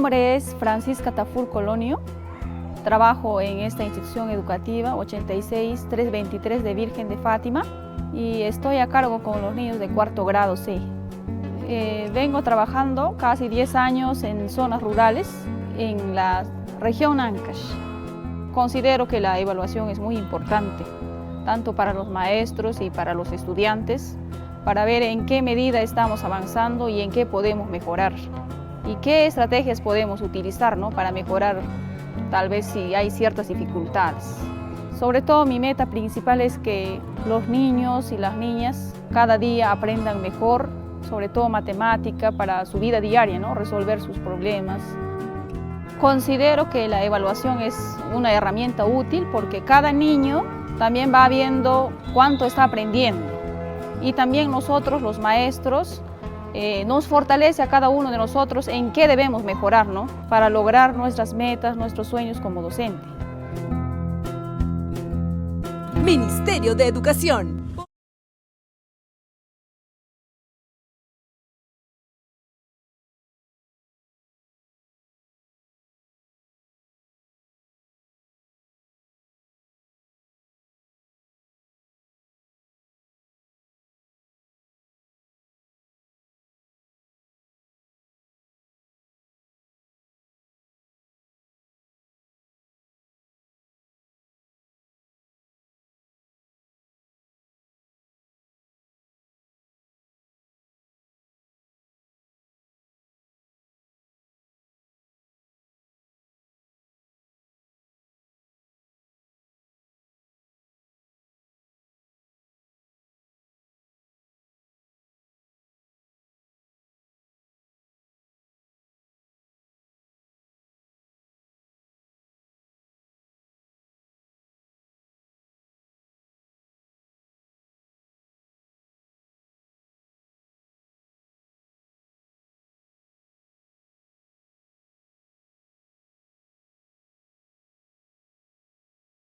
nombre es Francisca Tafur Colonio. Trabajo en esta institución educativa 86323 de Virgen de Fátima y estoy a cargo con los niños de cuarto grado C. Vengo trabajando casi 10 años en zonas rurales en la región Ancash. Considero que la evaluación es muy importante, tanto para los maestros y para los estudiantes, para ver en qué medida estamos avanzando y en qué podemos mejorar. Y qué estrategias podemos utilizar, ¿no?, para mejorar tal vez si hay ciertas dificultades. Sobre todo mi meta principal es que los niños y las niñas cada día aprendan mejor, sobre todo matemática para su vida diaria, ¿no?, resolver sus problemas. Considero que la evaluación es una herramienta útil porque cada niño también va viendo cuánto está aprendiendo y también nosotros, los maestros, nos fortalece a cada uno de nosotros en qué debemos mejorar, ¿no?, para lograr nuestras metas, nuestros sueños como docente. Ministerio de Educación.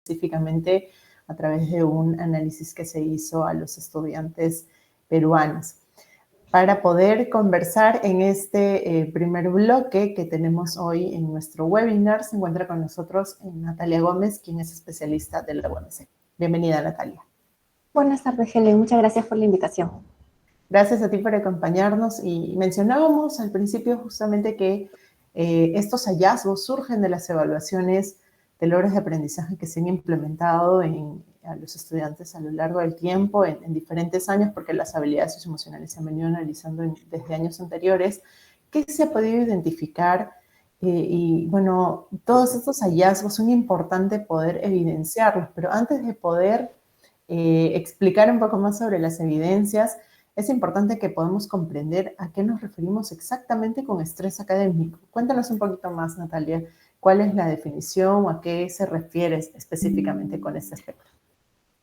Específicamente a través de un análisis que se hizo a los estudiantes peruanos. Para poder conversar en este primer bloque que tenemos hoy en nuestro webinar, se encuentra con nosotros Natalia Gómez, quien es especialista de la UMC. Bienvenida, Natalia. Buenas tardes, Helen. Muchas gracias por la invitación. Gracias a ti por acompañarnos. Y mencionábamos al principio justamente que estos hallazgos surgen de las evaluaciones de logros de aprendizaje que se han implementado a los estudiantes a lo largo del tiempo, en diferentes años, porque las habilidades socioemocionales se han venido analizando desde años anteriores. ¿Qué se ha podido identificar? Y bueno, todos estos hallazgos son importantes poder evidenciarlos, pero antes de poder explicar un poco más sobre las evidencias, es importante que podamos comprender a qué nos referimos exactamente con estrés académico. Cuéntanos un poquito más, Natalia, cuál es la definición o a qué se refiere específicamente con este aspecto.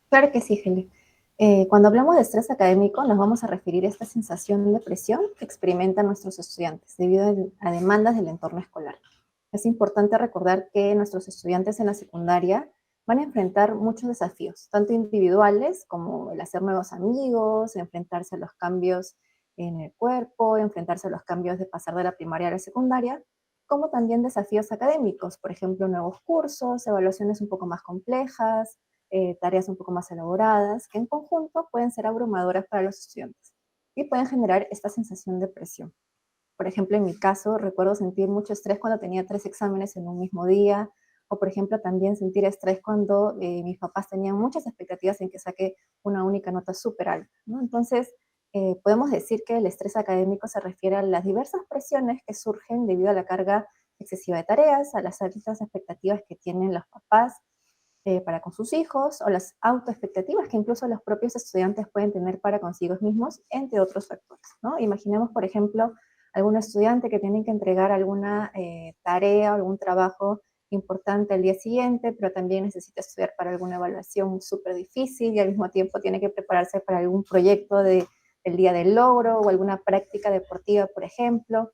Claro que sí, Helen. Cuando hablamos de estrés académico, nos vamos a referir a esta sensación de presión que experimentan nuestros estudiantes debido a demandas del entorno escolar. Es importante recordar que nuestros estudiantes en la secundaria van a enfrentar muchos desafíos, tanto individuales como el hacer nuevos amigos, enfrentarse a los cambios en el cuerpo, enfrentarse a los cambios de pasar de la primaria a la secundaria, como también desafíos académicos, por ejemplo, nuevos cursos, evaluaciones un poco más complejas, tareas un poco más elaboradas, que en conjunto pueden ser abrumadoras para los estudiantes y pueden generar esta sensación de presión. Por ejemplo, en mi caso, recuerdo sentir mucho estrés cuando tenía 3 exámenes en un mismo día, o por ejemplo, también sentir estrés cuando mis papás tenían muchas expectativas en que saque una única nota súper alta, ¿no? Entonces, podemos decir que el estrés académico se refiere a las diversas presiones que surgen debido a la carga excesiva de tareas, a las altas expectativas que tienen los papás para con sus hijos, o las autoexpectativas que incluso los propios estudiantes pueden tener para consigo mismos, entre otros factores, ¿no? Imaginemos, por ejemplo, algún estudiante que tiene que entregar alguna tarea o algún trabajo importante al día siguiente, pero también necesita estudiar para alguna evaluación súper difícil y al mismo tiempo tiene que prepararse para algún proyecto del día del logro o alguna práctica deportiva, por ejemplo.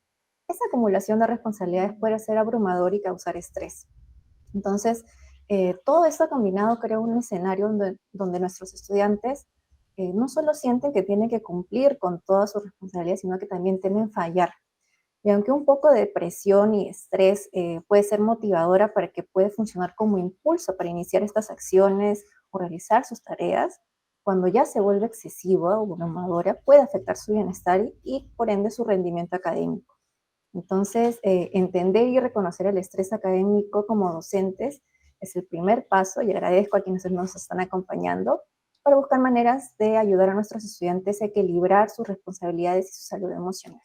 Esa acumulación de responsabilidades puede ser abrumador y causar estrés. Entonces, todo esto combinado crea un escenario donde nuestros estudiantes no solo sienten que tienen que cumplir con todas sus responsabilidades, sino que también temen fallar. Y aunque un poco de presión y estrés puede ser motivadora para que pueda funcionar como impulso para iniciar estas acciones o realizar sus tareas, cuando ya se vuelve excesiva o abrumadora, puede afectar su bienestar y por ende su rendimiento académico. Entonces, entender y reconocer el estrés académico como docentes es el primer paso y agradezco a quienes nos están acompañando para buscar maneras de ayudar a nuestros estudiantes a equilibrar sus responsabilidades y su salud emocional.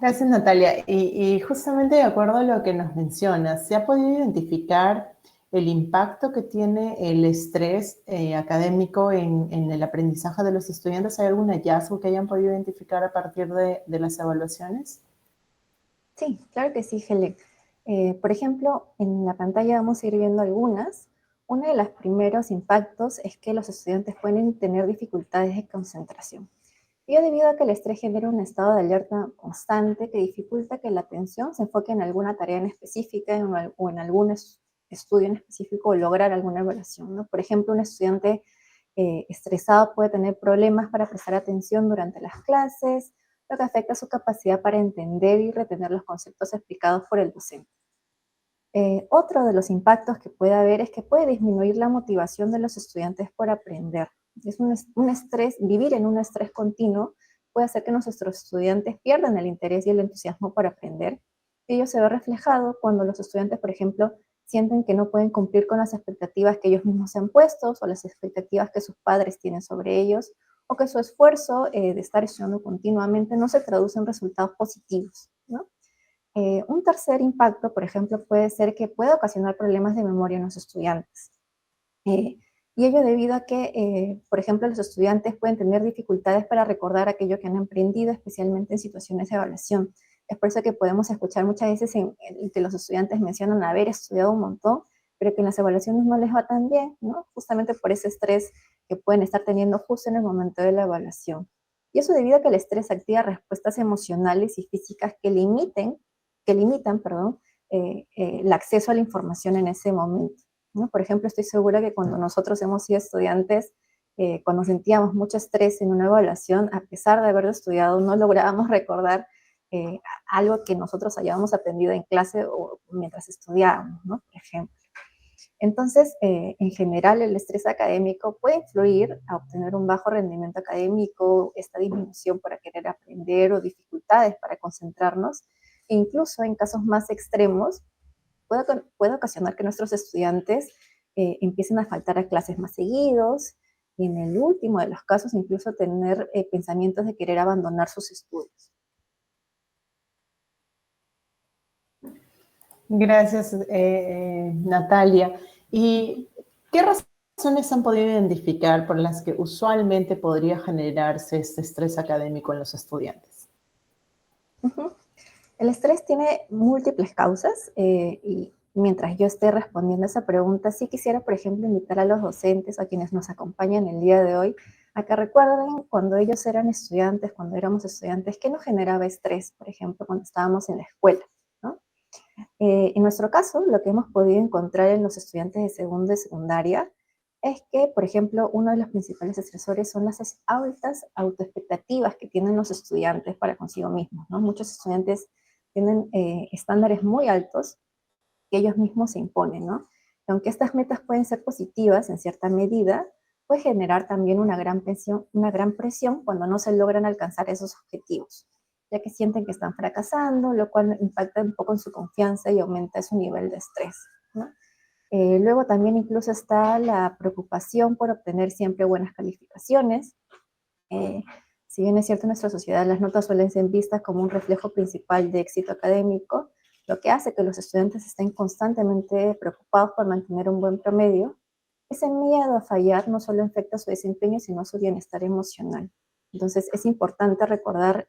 Gracias, Natalia. Y justamente de acuerdo a lo que nos mencionas, ¿se ha podido identificar el impacto que tiene el estrés académico en el aprendizaje de los estudiantes? ¿Hay algún hallazgo que hayan podido identificar a partir de las evaluaciones? Sí, claro que sí, Helen. Por ejemplo, en la pantalla vamos a ir viendo algunas. Uno de los primeros impactos es que los estudiantes pueden tener dificultades de concentración. Ello debido a que el estrés genera un estado de alerta constante que dificulta que la atención se enfoque en alguna tarea en específica o en algún estudio en específico o lograr alguna evaluación, ¿no? Por ejemplo, un estudiante estresado puede tener problemas para prestar atención durante las clases, lo que afecta su capacidad para entender y retener los conceptos explicados por el docente. Otro de los impactos que puede haber es que puede disminuir la motivación de los estudiantes por aprender. Es un estrés, vivir en un estrés continuo puede hacer que nuestros estudiantes pierdan el interés y el entusiasmo por aprender. Ello se ve reflejado cuando los estudiantes, por ejemplo, sienten que no pueden cumplir con las expectativas que ellos mismos se han puesto o las expectativas que sus padres tienen sobre ellos, o que su esfuerzo de estar estudiando continuamente no se traduce en resultados positivos, ¿no? Un tercer impacto, por ejemplo, puede ser que pueda ocasionar problemas de memoria en los estudiantes. Eh, y ello debido a que, por ejemplo, los estudiantes pueden tener dificultades para recordar aquello que han aprendido, especialmente en situaciones de evaluación. Es por eso que podemos escuchar muchas veces en que los estudiantes mencionan haber estudiado un montón, pero que en las evaluaciones no les va tan bien, ¿no? Justamente por ese estrés que pueden estar teniendo justo en el momento de la evaluación. Y eso debido a que el estrés activa respuestas emocionales y físicas que limitan, perdón, el acceso a la información en ese momento, ¿no? Por ejemplo, estoy segura que cuando nosotros hemos sido estudiantes, cuando sentíamos mucho estrés en una evaluación, a pesar de haberlo estudiado, no lográbamos recordar algo que nosotros hayábamos aprendido en clase o mientras estudiábamos, ¿no? Por ejemplo. Entonces, en general, el estrés académico puede influir a obtener un bajo rendimiento académico, esta disminución para querer aprender o dificultades para concentrarnos, e incluso en casos más extremos, puede ocasionar que nuestros estudiantes empiecen a faltar a clases más seguidos, y en el último de los casos, incluso tener pensamientos de querer abandonar sus estudios. Gracias, Natalia. ¿Y qué razones han podido identificar por las que usualmente podría generarse este estrés académico en los estudiantes? Ujú. El estrés tiene múltiples causas y mientras yo esté respondiendo a esa pregunta, sí quisiera, por ejemplo, invitar a los docentes, a quienes nos acompañan el día de hoy, a que recuerden cuando ellos eran estudiantes, cuando éramos estudiantes, qué nos generaba estrés, por ejemplo, cuando estábamos en la escuela, ¿no? En nuestro caso, lo que hemos podido encontrar en los estudiantes de segundo y secundaria es que, por ejemplo, uno de los principales estresores son las altas autoexpectativas que tienen los estudiantes para consigo mismos, ¿no? Muchos estudiantes tienen estándares muy altos que ellos mismos se imponen, ¿no? Y aunque estas metas pueden ser positivas en cierta medida, puede generar también una gran presión cuando no se logran alcanzar esos objetivos, ya que sienten que están fracasando, lo cual impacta un poco en su confianza y aumenta su nivel de estrés, ¿no? Luego también incluso está la preocupación por obtener siempre buenas calificaciones. Eh, si bien es cierto en nuestra sociedad las notas suelen ser vistas como un reflejo principal de éxito académico, lo que hace que los estudiantes estén constantemente preocupados por mantener un buen promedio, ese miedo a fallar no solo afecta su desempeño, sino su bienestar emocional. Entonces es importante recordar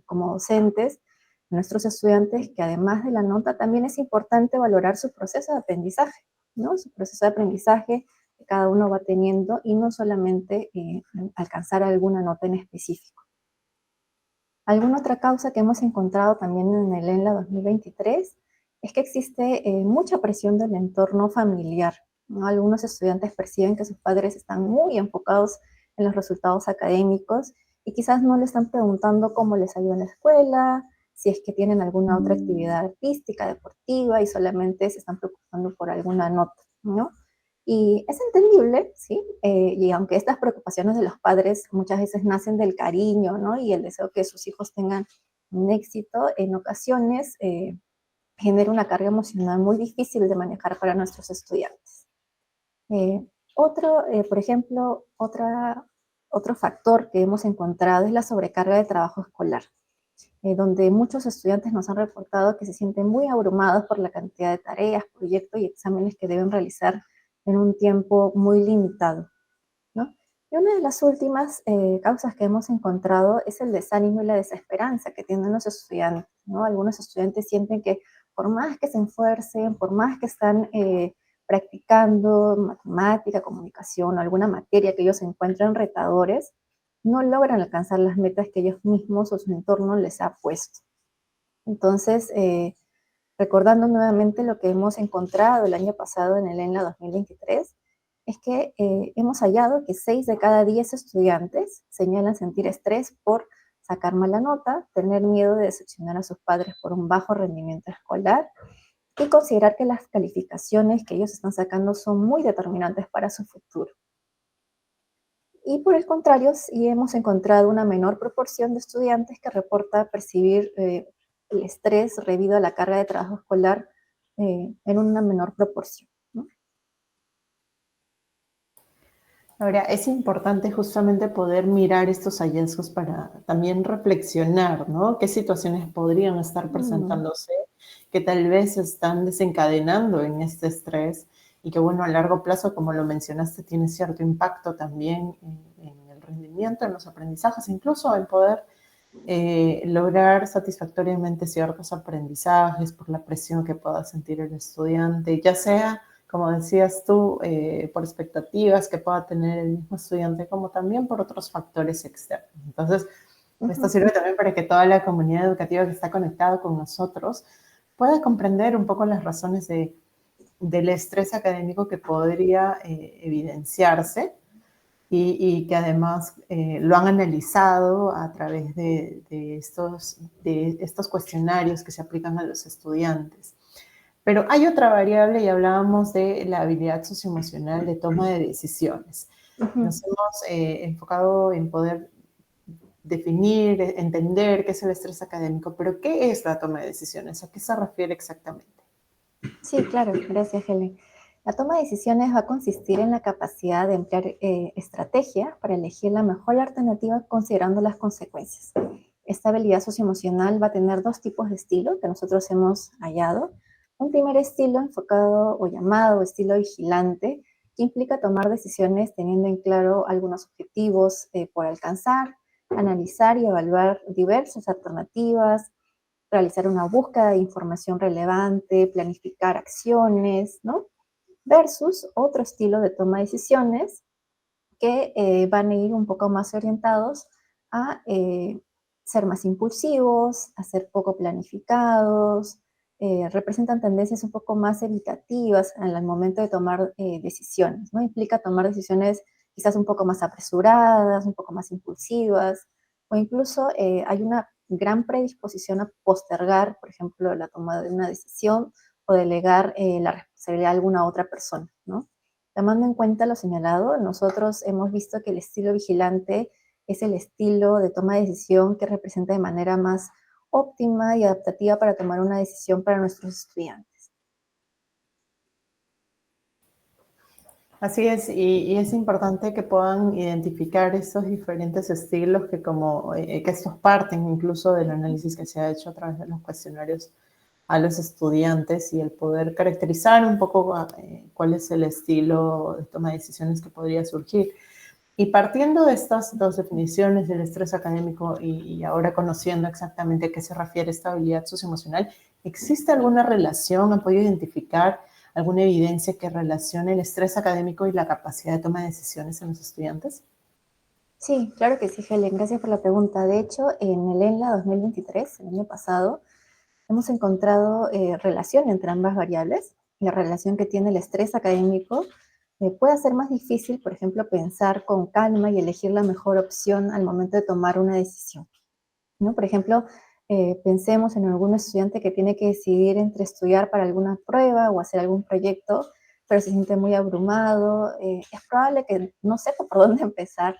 como docentes a nuestros estudiantes que además de la nota también es importante valorar su proceso de aprendizaje, ¿no? Su proceso de aprendizaje que cada uno va teniendo y no solamente alcanzar alguna nota en específico. Alguna otra causa que hemos encontrado también en el ENLA 2023 es que existe mucha presión del entorno familiar, ¿no? Algunos estudiantes perciben que sus padres están muy enfocados en los resultados académicos y quizás no le están preguntando cómo les ha ido en la escuela, si es que tienen alguna otra actividad artística, deportiva, y solamente se están preocupando por alguna nota, ¿no? Y es entendible, ¿sí? Y aunque estas preocupaciones de los padres muchas veces nacen del cariño, ¿no? Y el deseo que sus hijos tengan un éxito, en ocasiones genera una carga emocional muy difícil de manejar para nuestros estudiantes. Eh, por ejemplo, otro factor que hemos encontrado es la sobrecarga de trabajo escolar, donde muchos estudiantes nos han reportado que se sienten muy abrumados por la cantidad de tareas, proyectos y exámenes que deben realizar en un tiempo muy limitado, ¿no? Y una de las últimas causas que hemos encontrado es el desánimo y la desesperanza que tienen los estudiantes, ¿no? Algunos estudiantes sienten que por más que se esfuercen, por más que están practicando matemática, comunicación o alguna materia que ellos encuentran retadores, no logran alcanzar las metas que ellos mismos o su entorno les ha puesto. Entonces, recordando nuevamente lo que hemos encontrado el año pasado en el ENLA 2023, es que hemos hallado que 6 de cada 10 estudiantes señalan sentir estrés por sacar mala nota, tener miedo de decepcionar a sus padres por un bajo rendimiento escolar y considerar que las calificaciones que ellos están sacando son muy determinantes para su futuro. Y por el contrario, sí hemos encontrado una menor proporción de estudiantes que reporta percibir el estrés debido a la carga de trabajo escolar en una menor proporción, ¿no? Ahora, es importante justamente poder mirar estos hallazgos para también reflexionar, ¿no? ¿Qué situaciones podrían estar presentándose que tal vez están desencadenando en este estrés y que, bueno, a largo plazo, como lo mencionaste, tiene cierto impacto también en el rendimiento, en los aprendizajes, incluso en poder lograr satisfactoriamente ciertos aprendizajes por la presión que pueda sentir el estudiante, ya sea, como decías tú, por expectativas que pueda tener el mismo estudiante, como también por otros factores externos. Entonces, esto sirve también para que toda la comunidad educativa que está conectada con nosotros pueda comprender un poco las razones del estrés académico que podría evidenciarse y que además lo han analizado a través de estos cuestionarios que se aplican a los estudiantes. Pero hay otra variable y hablábamos de la habilidad socioemocional de toma de decisiones. Nos hemos enfocado en poder definir, entender qué es el estrés académico, pero ¿qué es la toma de decisiones? ¿A qué se refiere exactamente? Sí, claro, gracias, Helen. La toma de decisiones va a consistir en la capacidad de emplear estrategia para elegir la mejor alternativa considerando las consecuencias. Esta habilidad socioemocional va a tener dos tipos de estilo que nosotros hemos hallado. Un primer estilo enfocado o llamado estilo vigilante, que implica tomar decisiones teniendo en claro algunos objetivos por alcanzar, analizar y evaluar diversas alternativas, realizar una búsqueda de información relevante, planificar acciones, ¿no? Versus otro estilo de toma de decisiones que van a ir un poco más orientados a ser más impulsivos, a ser poco planificados, representan tendencias un poco más evitativas en el momento de tomar decisiones, ¿no? Implica tomar decisiones quizás un poco más apresuradas, un poco más impulsivas, o incluso hay una gran predisposición a postergar, por ejemplo, la toma de una decisión o delegar la responsabilidad a alguna otra persona, ¿no? Tomando en cuenta lo señalado, nosotros hemos visto que el estilo vigilante es el estilo de toma de decisión que representa de manera más óptima y adaptativa para tomar una decisión para nuestros estudiantes. Así es, y es importante que puedan identificar estos diferentes estilos que estos parten incluso del análisis que se ha hecho a través de los cuestionarios a los estudiantes y el poder caracterizar un poco cuál es el estilo de toma de decisiones que podría surgir. Y partiendo de estas dos definiciones del estrés académico y ahora conociendo exactamente a qué se refiere esta habilidad socioemocional, ¿existe alguna relación? ¿Han podido identificar alguna evidencia que relacione el estrés académico y la capacidad de toma de decisiones en los estudiantes? Sí, claro que sí, Helen, gracias por la pregunta. De hecho, en el ENLA 2023, el año pasado, hemos encontrado relación entre ambas variables, la relación que tiene el estrés académico puede ser más difícil, por ejemplo, pensar con calma y elegir la mejor opción al momento de tomar una decisión, ¿no? Por ejemplo, pensemos en algún estudiante que tiene que decidir entre estudiar para alguna prueba o hacer algún proyecto, pero se siente muy abrumado. Es probable que no sepa por dónde empezar,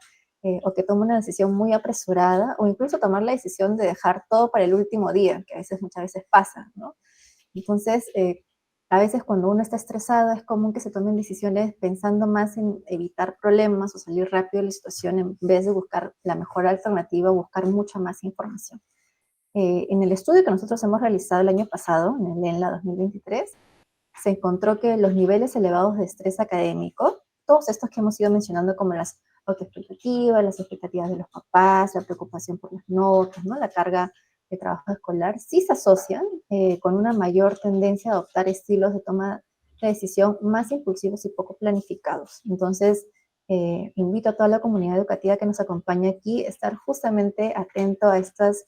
o que tome una decisión muy apresurada, o incluso tomar la decisión de dejar todo para el último día, que muchas veces pasa, ¿no? Entonces, a veces cuando uno está estresado es común que se tomen decisiones pensando más en evitar problemas o salir rápido de la situación en vez de buscar la mejor alternativa o buscar mucha más información. En el estudio que nosotros hemos realizado el año pasado, en el ENLA 2023, se encontró que los niveles elevados de estrés académico, todos estos que hemos ido mencionando como las autoexpectativas, las expectativas de los papás, la preocupación por las notas, ¿no? La carga de trabajo escolar, sí se asocian con una mayor tendencia a adoptar estilos de toma de decisión más impulsivos y poco planificados. Entonces, invito a toda la comunidad educativa que nos acompaña aquí a estar justamente atento a estas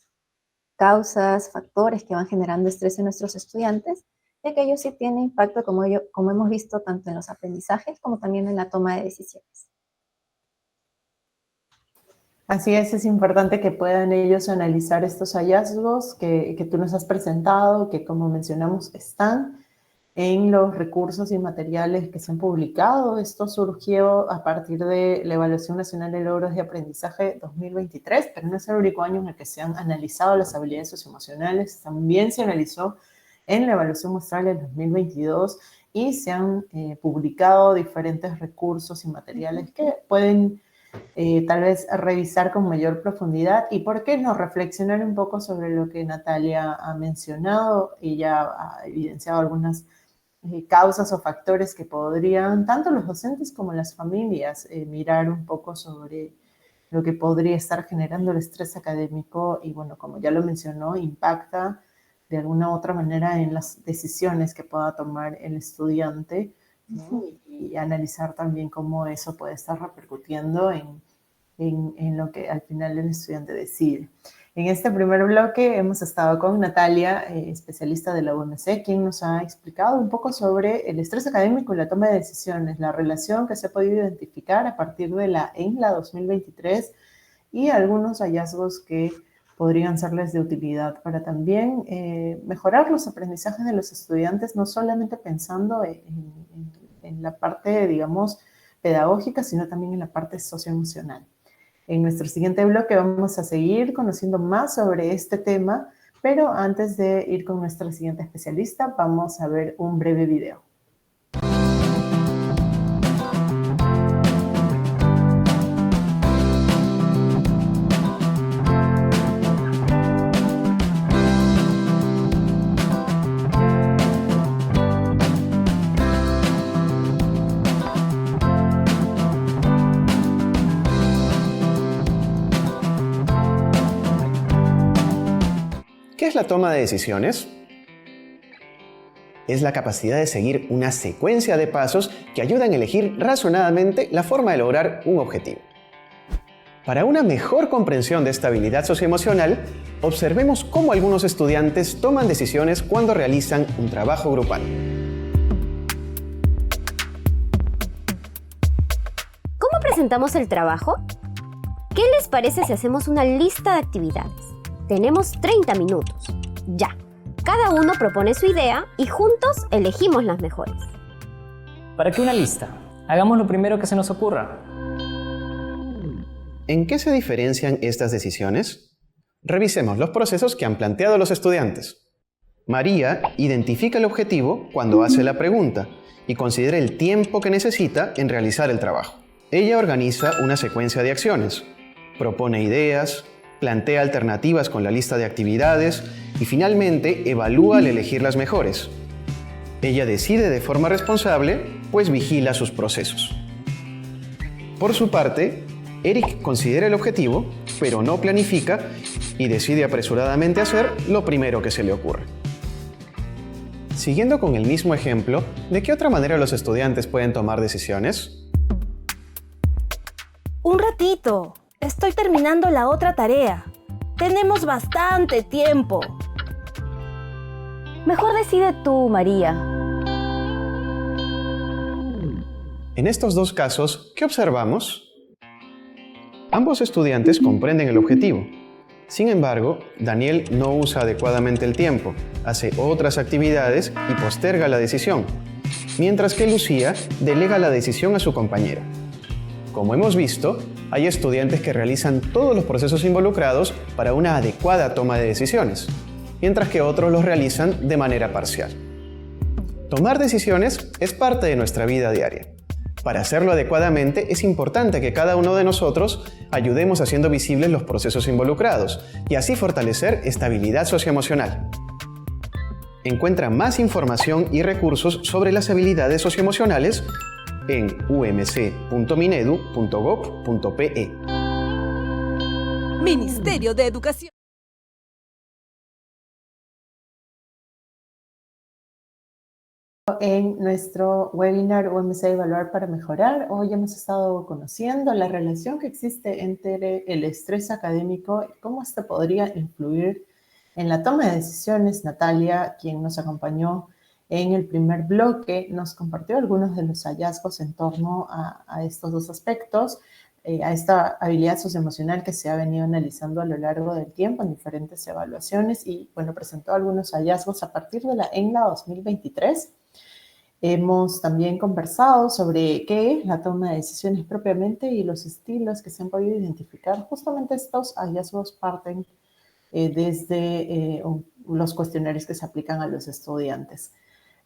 causas, factores que van generando estrés en nuestros estudiantes, ya que ellos sí tienen impacto, como hemos visto, tanto en los aprendizajes como también en la toma de decisiones. Así es importante que puedan ellos analizar estos hallazgos que tú nos has presentado, que como mencionamos están en los recursos y materiales que se han publicado. Esto surgió a partir de la Evaluación Nacional de Logros de Aprendizaje 2023, pero no es el único año en el que se han analizado las habilidades socioemocionales. También se analizó en la Evaluación Muestral del 2022 y se han publicado diferentes recursos y materiales que pueden tal vez revisar con mayor profundidad. Y por qué no reflexionar un poco sobre lo que Natalia ha mencionado. Ella ha evidenciado algunas causas o factores que podrían, tanto los docentes como las familias, mirar un poco sobre lo que podría estar generando el estrés académico y, bueno, como ya lo mencionó, impacta de alguna u otra manera en las decisiones que pueda tomar el estudiante, ¿no? Y analizar también cómo eso puede estar repercutiendo en lo que al final el estudiante decide. En este primer bloque hemos estado con Natalia, especialista de la UMC, quien nos ha explicado un poco sobre el estrés académico y la toma de decisiones, la relación que se ha podido identificar a partir de la ENLA 2023 y algunos hallazgos que podrían serles de utilidad para también mejorar los aprendizajes de los estudiantes, no solamente pensando en la parte, digamos, pedagógica, sino también en la parte socioemocional. En nuestro siguiente bloque vamos a seguir conociendo más sobre este tema, pero antes de ir con nuestra siguiente especialista, vamos a ver un breve video. ¿Qué es la toma de decisiones? Es la capacidad de seguir una secuencia de pasos que ayudan a elegir razonadamente la forma de lograr un objetivo. Para una mejor comprensión de esta habilidad socioemocional, observemos cómo algunos estudiantes toman decisiones cuando realizan un trabajo grupal. ¿Cómo presentamos el trabajo? ¿Qué les parece si hacemos una lista de actividades? Tenemos 30 minutos. Ya. Cada uno propone su idea y juntos elegimos las mejores. ¿Para qué una lista? Hagamos lo primero que se nos ocurra. ¿En qué se diferencian estas decisiones? Revisemos los procesos que han planteado los estudiantes. María identifica el objetivo cuando hace la pregunta y considera el tiempo que necesita en realizar el trabajo. Ella organiza una secuencia de acciones, propone ideas, plantea alternativas con la lista de actividades y finalmente evalúa al elegir las mejores. Ella decide de forma responsable, pues vigila sus procesos. Por su parte, Eric considera el objetivo, pero no planifica y decide apresuradamente hacer lo primero que se le ocurre. Siguiendo con el mismo ejemplo, ¿de qué otra manera los estudiantes pueden tomar decisiones? Un ratito. Estoy terminando la otra tarea. Tenemos bastante tiempo. Mejor decide tú, María. En estos dos casos, ¿qué observamos? Ambos estudiantes comprenden el objetivo. Sin embargo, Daniel no usa adecuadamente el tiempo, hace otras actividades y posterga la decisión, mientras que Lucía delega la decisión a su compañera. Como hemos visto, hay estudiantes que realizan todos los procesos involucrados para una adecuada toma de decisiones, mientras que otros los realizan de manera parcial. Tomar decisiones es parte de nuestra vida diaria. Para hacerlo adecuadamente es importante que cada uno de nosotros ayudemos haciendo visibles los procesos involucrados y así fortalecer estabilidad socioemocional. Encuentra más información y recursos sobre las habilidades socioemocionales en umc.minedu.gov.pe. Ministerio de Educación. En nuestro webinar UMC Evaluar para Mejorar, hoy hemos estado conociendo la relación que existe entre el estrés académico y cómo este podría influir en la toma de decisiones. Natalia, quien nos acompañó en el primer bloque, nos compartió algunos de los hallazgos en torno a estos dos aspectos, a esta habilidad socioemocional que se ha venido analizando a lo largo del tiempo en diferentes evaluaciones y, bueno, presentó algunos hallazgos a partir de la ENLA 2023. Hemos también conversado sobre qué es la toma de decisiones propiamente y los estilos que se han podido identificar. Justamente estos hallazgos parten desde los cuestionarios que se aplican a los estudiantes.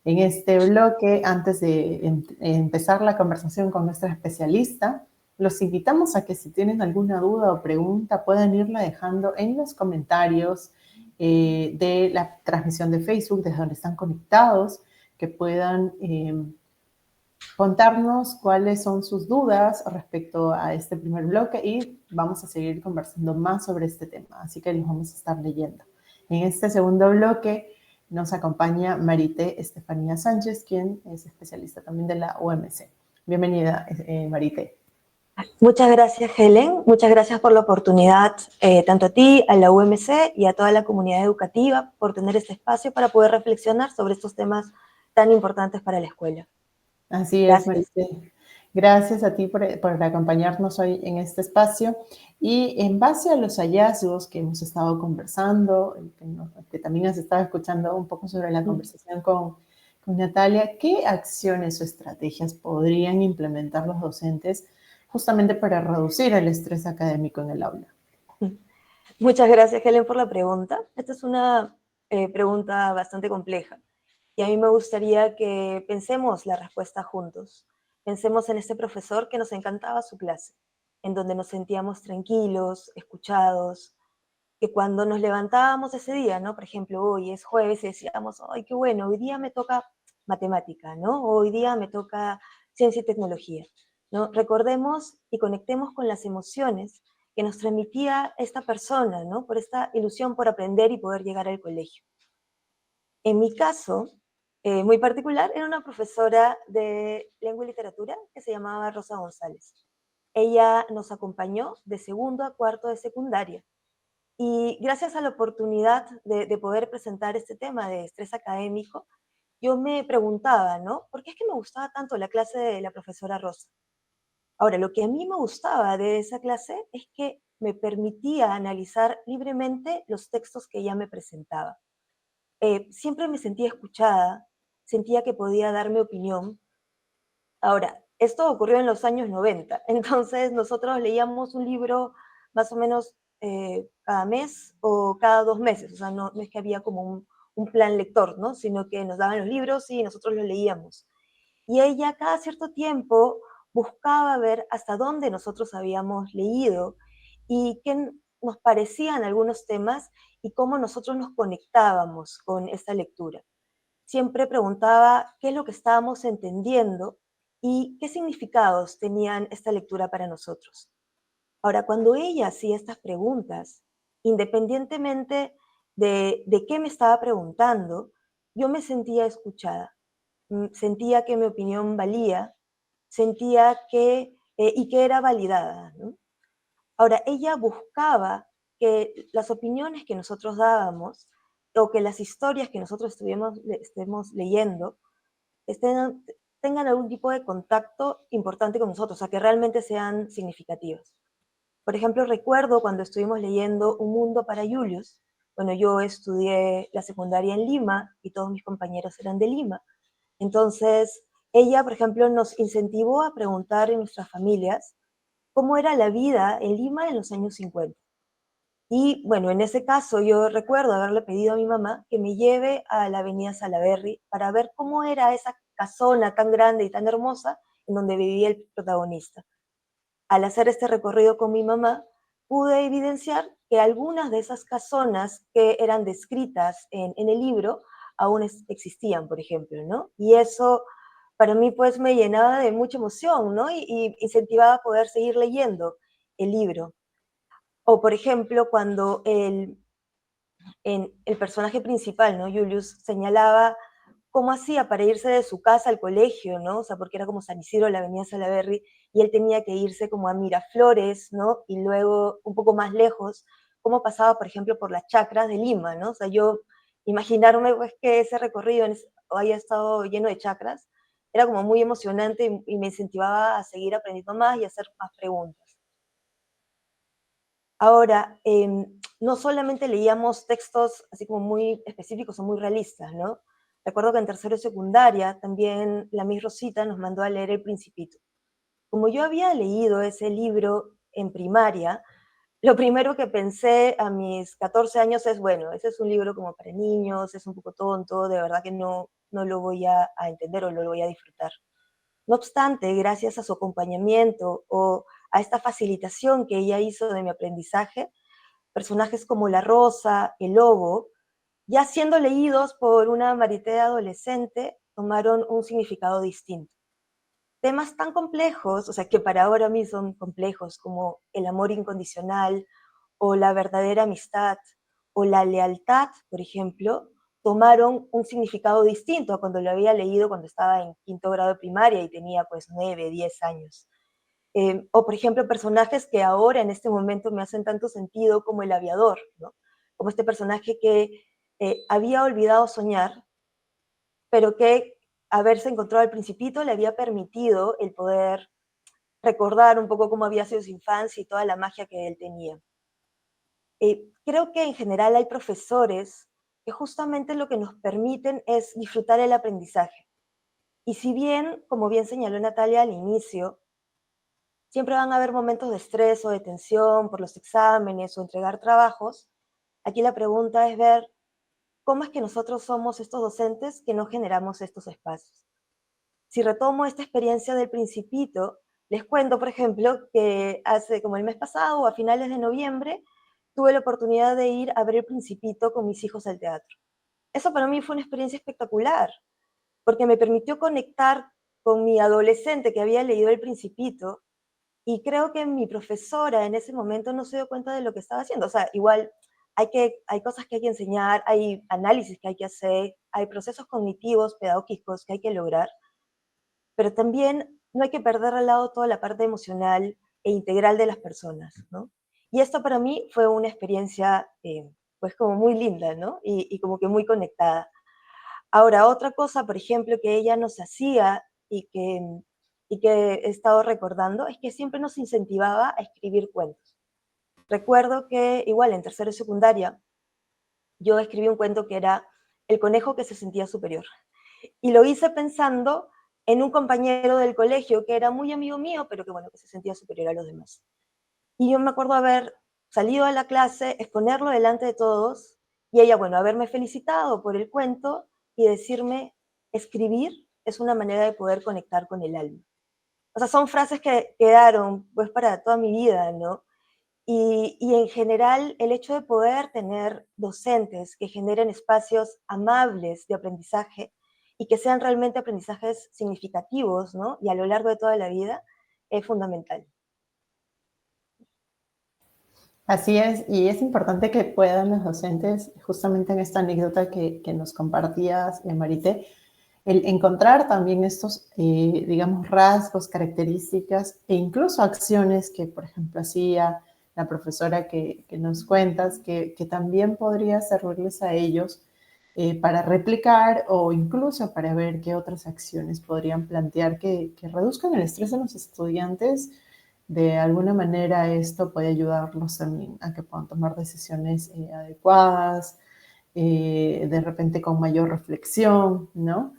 En este bloque, antes de empezar la conversación con nuestra especialista, los invitamos a que si tienen alguna duda o pregunta puedan irla dejando en los comentarios de la transmisión de Facebook, desde donde están conectados, que puedan contarnos cuáles son sus dudas respecto a este primer bloque y vamos a seguir conversando más sobre este tema, así que los vamos a estar leyendo. En este segundo bloque nos acompaña Marité Estefanía Sánchez, quien es especialista también de la UMC. Bienvenida, Marité. Muchas gracias, Helen. Muchas gracias por la oportunidad, tanto a ti, a la UMC y a toda la comunidad educativa por tener este espacio para poder reflexionar sobre estos temas tan importantes para la escuela. Así es, Marité. Gracias a ti por acompañarnos hoy en este espacio. Y en base a los hallazgos que hemos estado conversando, que también has estado escuchando un poco sobre la conversación con Natalia, ¿qué acciones o estrategias podrían implementar los docentes justamente para reducir el estrés académico en el aula? Muchas gracias, Helen, por la pregunta. Esta es una pregunta bastante compleja. Y a mí me gustaría que pensemos la respuesta juntos. Pensemos en este profesor que nos encantaba su clase, en donde nos sentíamos tranquilos, escuchados, que cuando nos levantábamos ese día, ¿no? Por ejemplo, hoy es jueves y decíamos, ¡ay, qué bueno! Hoy día me toca matemática, ¿no? Hoy día me toca ciencia y tecnología, ¿no? Recordemos y conectemos con las emociones que nos transmitía esta persona, ¿no? Por esta ilusión por aprender y poder llegar al colegio. En mi caso, muy particular, era una profesora de lengua y literatura que se llamaba Rosa González. Ella nos acompañó de segundo a cuarto de secundaria. Y gracias a la oportunidad de poder presentar este tema de estrés académico, yo me preguntaba, ¿no? ¿Por qué es que me gustaba tanto la clase de la profesora Rosa? Ahora, lo que a mí me gustaba de esa clase es que me permitía analizar libremente los textos que ella me presentaba. Siempre me sentía escuchada, sentía que podía dar mi opinión. Ahora, esto ocurrió en los años 90, entonces nosotros leíamos un libro más o menos cada mes o cada 2 meses, o sea, no es que había como un plan lector, ¿no? Sino que nos daban los libros y nosotros los leíamos. Y ella cada cierto tiempo buscaba ver hasta dónde nosotros habíamos leído y qué nos parecían algunos temas y cómo nosotros nos conectábamos con esta lectura. Siempre preguntaba qué es lo que estábamos entendiendo y qué significados tenían esta lectura para nosotros. Ahora, cuando ella hacía estas preguntas, independientemente de qué me estaba preguntando, yo me sentía escuchada, sentía que mi opinión valía, sentía que, y que era validada, ¿no? Ahora, ella buscaba que las opiniones que nosotros dábamos o que las historias que nosotros estemos leyendo tengan algún tipo de contacto importante con nosotros, o sea, que realmente sean significativas. Por ejemplo, recuerdo cuando estuvimos leyendo Un mundo para Julius. Bueno, yo estudié la secundaria en Lima y todos mis compañeros eran de Lima. Entonces, ella, por ejemplo, nos incentivó a preguntar en nuestras familias cómo era la vida en Lima en los años 50. Y bueno, en ese caso yo recuerdo haberle pedido a mi mamá que me lleve a la avenida Salaberry para ver cómo era esa casona tan grande y tan hermosa en donde vivía el protagonista. Al hacer este recorrido con mi mamá, pude evidenciar que algunas de esas casonas que eran descritas en el libro aún existían, por ejemplo, ¿no? Y eso para mí pues me llenaba de mucha emoción, ¿no? Y incentivaba a poder seguir leyendo el libro. O por ejemplo, cuando el personaje principal, ¿no? Julius señalaba cómo hacía para irse de su casa al colegio, ¿no? O sea, porque era como San Isidro, la avenida Salaberry, y él tenía que irse como a Miraflores, ¿no? Y luego un poco más lejos, cómo pasaba, por ejemplo, por las chacras de Lima, ¿no? O sea, yo imaginarme pues que ese recorrido haya estado lleno de chacras, era como muy emocionante y me incentivaba a seguir aprendiendo más y a hacer más preguntas. Ahora, no solamente leíamos textos así como muy específicos o muy realistas, ¿no? Recuerdo que en tercero de secundaria también la Miss Rosita nos mandó a leer El Principito. Como yo había leído ese libro en primaria, lo primero que pensé a mis 14 años es, bueno, ese es un libro como para niños, es un poco tonto, de verdad que no lo voy a entender o no lo voy a disfrutar. No obstante, gracias a su acompañamiento o a esta facilitación que ella hizo de mi aprendizaje, personajes como la Rosa, el Lobo, ya siendo leídos por una Marité adolescente, tomaron un significado distinto. Temas tan complejos, o sea, que para ahora mí son complejos, como el amor incondicional, o la verdadera amistad, o la lealtad, por ejemplo, tomaron un significado distinto a cuando lo había leído cuando estaba en quinto grado de primaria y tenía pues 9, 10 años. O por ejemplo, personajes que ahora en este momento me hacen tanto sentido como el aviador, ¿no? Como este personaje que había olvidado soñar, pero que haberse encontrado al Principito le había permitido el poder recordar un poco cómo había sido su infancia y toda la magia que él tenía. Creo que en general hay profesores que justamente lo que nos permiten es disfrutar el aprendizaje. Y si bien, como bien señaló Natalia al inicio, siempre van a haber momentos de estrés o de tensión por los exámenes o entregar trabajos, aquí la pregunta es ver cómo es que nosotros somos estos docentes que no generamos estos espacios. Si retomo esta experiencia del Principito, les cuento, por ejemplo, que hace como el mes pasado o a finales de noviembre, tuve la oportunidad de ir a ver el Principito con mis hijos al teatro. Eso para mí fue una experiencia espectacular, porque me permitió conectar con mi adolescente que había leído el Principito, y creo que mi profesora en ese momento no se dio cuenta de lo que estaba haciendo. O sea, igual hay cosas que hay que enseñar, hay análisis que hay que hacer, hay procesos cognitivos, pedagógicos que hay que lograr, pero también no hay que perder al lado toda la parte emocional e integral de las personas, ¿no? Y esto para mí fue una experiencia, pues como muy linda, ¿no? Y como que muy conectada. Ahora, otra cosa, por ejemplo, que ella nos hacía y que he estado recordando, es que siempre nos incentivaba a escribir cuentos. Recuerdo que igual en tercero y secundaria, yo escribí un cuento que era El conejo que se sentía superior. Y lo hice pensando en un compañero del colegio que era muy amigo mío, pero que bueno, que se sentía superior a los demás. Y yo me acuerdo haber salido a la clase, exponerlo delante de todos, y ella, bueno, haberme felicitado por el cuento y decirme, escribir es una manera de poder conectar con el alma. O sea, son frases que quedaron pues para toda mi vida, ¿no? Y en general, el hecho de poder tener docentes que generen espacios amables de aprendizaje y que sean realmente aprendizajes significativos, ¿no? Y a lo largo de toda la vida, es fundamental. Así es, y es importante que puedan los docentes, justamente en esta anécdota que nos compartías, Marité, el encontrar también estos, digamos, rasgos, características e incluso acciones que, por ejemplo, hacía la profesora que nos cuentas, que también podría servirles a ellos para replicar o incluso para ver qué otras acciones podrían plantear que reduzcan el estrés en los estudiantes. De alguna manera esto puede ayudarlos también a que puedan tomar decisiones adecuadas, de repente con mayor reflexión, ¿no?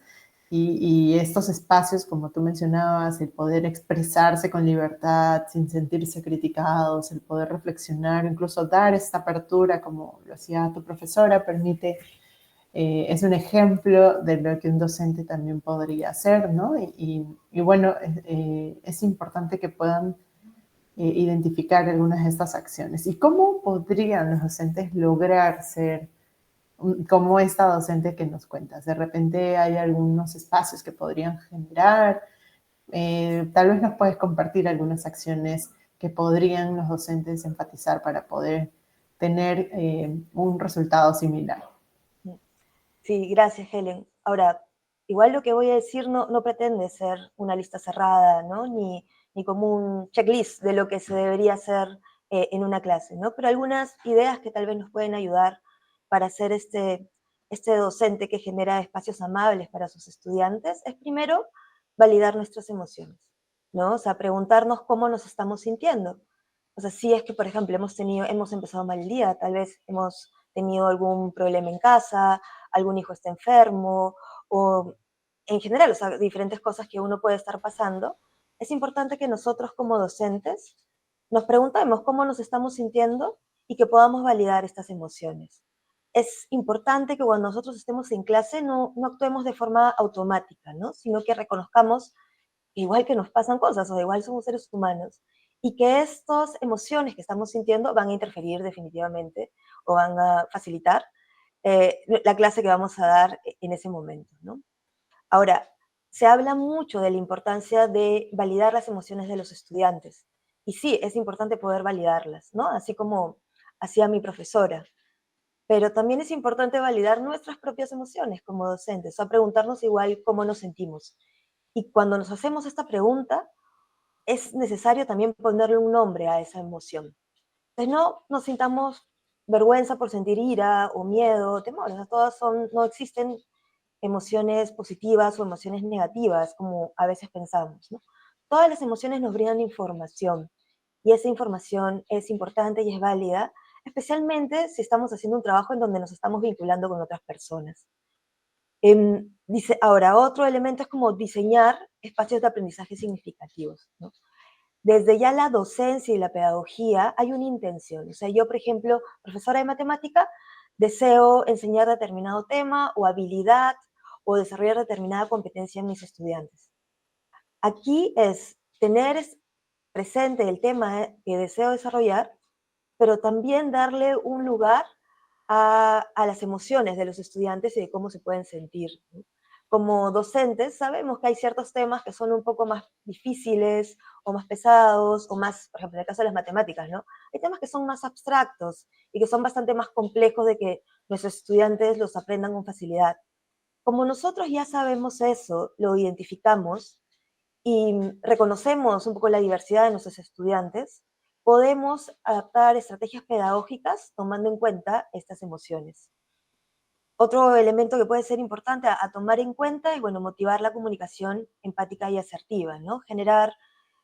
Y estos espacios, como tú mencionabas, el poder expresarse con libertad, sin sentirse criticados, el poder reflexionar, incluso dar esta apertura, como lo hacía tu profesora, permite, es un ejemplo de lo que un docente también podría hacer, ¿no? Y bueno, es importante que puedan identificar algunas de estas acciones. ¿Y cómo podrían los docentes lograr ser como esta docente que nos cuentas? De repente hay algunos espacios que podrían generar, tal vez nos puedes compartir algunas acciones que podrían los docentes enfatizar para poder tener un resultado similar. Sí, gracias, Helen. Ahora, igual lo que voy a decir no pretende ser una lista cerrada, ¿no? Ni como un checklist de lo que se debería hacer en una clase, ¿no? Pero algunas ideas que tal vez nos pueden ayudar para ser este docente que genera espacios amables para sus estudiantes es primero validar nuestras emociones, ¿no? O sea, preguntarnos cómo nos estamos sintiendo. O sea, si es que, por ejemplo, hemos empezado mal el día, tal vez hemos tenido algún problema en casa, algún hijo está enfermo, o en general, o sea, diferentes cosas que uno puede estar pasando, es importante que nosotros como docentes nos preguntemos cómo nos estamos sintiendo y que podamos validar estas emociones. Es importante que cuando nosotros estemos en clase no actuemos de forma automática, ¿no? Sino que reconozcamos igual que nos pasan cosas, o igual somos seres humanos, y que estas emociones que estamos sintiendo van a interferir definitivamente o van a facilitar la clase que vamos a dar en ese momento, ¿no? Ahora, se habla mucho de la importancia de validar las emociones de los estudiantes. Y sí, es importante poder validarlas, ¿no? Así como hacía mi profesora. Pero también es importante validar nuestras propias emociones como docentes, o sea, preguntarnos igual cómo nos sentimos. Y cuando nos hacemos esta pregunta, es necesario también ponerle un nombre a esa emoción. Entonces no nos sintamos vergüenza por sentir ira o miedo o temor, o sea, no existen emociones positivas o emociones negativas, como a veces pensamos, ¿no? Todas las emociones nos brindan información y esa información es importante y es válida, especialmente si estamos haciendo un trabajo en donde nos estamos vinculando con otras personas. Ahora, otro elemento es como diseñar espacios de aprendizaje significativos, ¿no? Desde ya la docencia y la pedagogía hay una intención. O sea, yo, por ejemplo, profesora de matemática, deseo enseñar determinado tema o habilidad o desarrollar determinada competencia en mis estudiantes. Aquí es tener presente el tema que deseo desarrollar, pero también darle un lugar a las emociones de los estudiantes y de cómo se pueden sentir, ¿no? Como docentes sabemos que hay ciertos temas que son un poco más difíciles o más pesados o más, por ejemplo, en el caso de las matemáticas, ¿no? Hay temas que son más abstractos y que son bastante más complejos de que nuestros estudiantes los aprendan con facilidad. Como nosotros ya sabemos eso, lo identificamos y reconocemos un poco la diversidad de nuestros estudiantes, podemos adaptar estrategias pedagógicas tomando en cuenta estas emociones. Otro elemento que puede ser importante a tomar en cuenta es, bueno, motivar la comunicación empática y asertiva, ¿no? Generar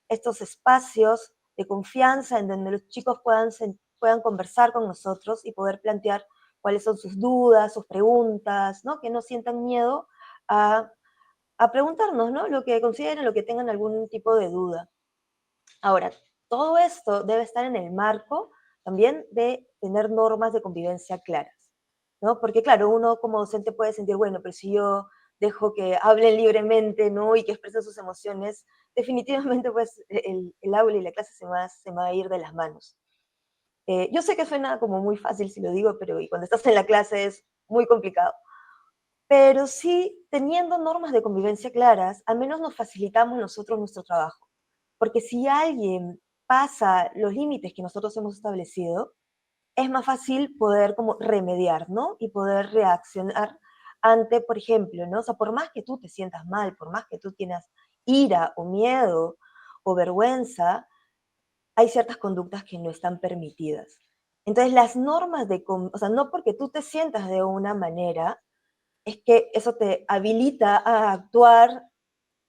estos espacios de confianza en donde los chicos puedan conversar con nosotros y poder plantear cuáles son sus dudas, sus preguntas, ¿no? Que no sientan miedo a, a preguntarnos, ¿no? Lo que consideren, lo que tengan algún tipo de duda. Ahora, todo esto debe estar en el marco también de tener normas de convivencia claras, ¿no? Porque claro, uno como docente puede sentir, bueno, pero si yo dejo que hablen libremente, ¿no? Y que expresen sus emociones, definitivamente pues el aula y la clase se va a ir de las manos. Yo sé que suena como muy fácil si lo digo, pero y cuando estás en la clase es muy complicado. Pero sí, teniendo normas de convivencia claras, al menos nos facilitamos nosotros nuestro trabajo. Porque si alguien pasa los límites que nosotros hemos establecido, es más fácil poder como remediar, ¿no? Y poder reaccionar ante, por ejemplo, ¿no? O sea, por más que tú te sientas mal, por más que tú tienes ira o miedo o vergüenza, hay ciertas conductas que no están permitidas. Entonces, las normas o sea, no porque tú te sientas de una manera, es que eso te habilita a actuar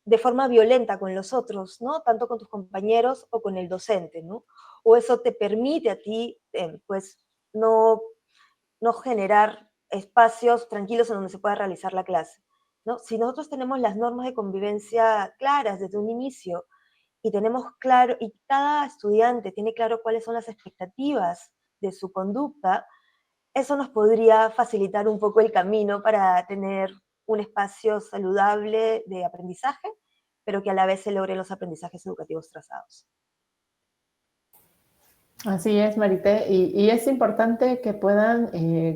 de forma violenta con los otros, ¿no? Tanto con tus compañeros o con el docente, ¿no? O eso te permite a ti, pues, no, no generar espacios tranquilos en donde se pueda realizar la clase, ¿no? Si nosotros tenemos las normas de convivencia claras desde un inicio y tenemos claro, y cada estudiante tiene claro cuáles son las expectativas de su conducta, eso nos podría facilitar un poco el camino para tener un espacio saludable de aprendizaje, pero que a la vez se logren los aprendizajes educativos trazados. Así es, Marité, y es importante que puedan,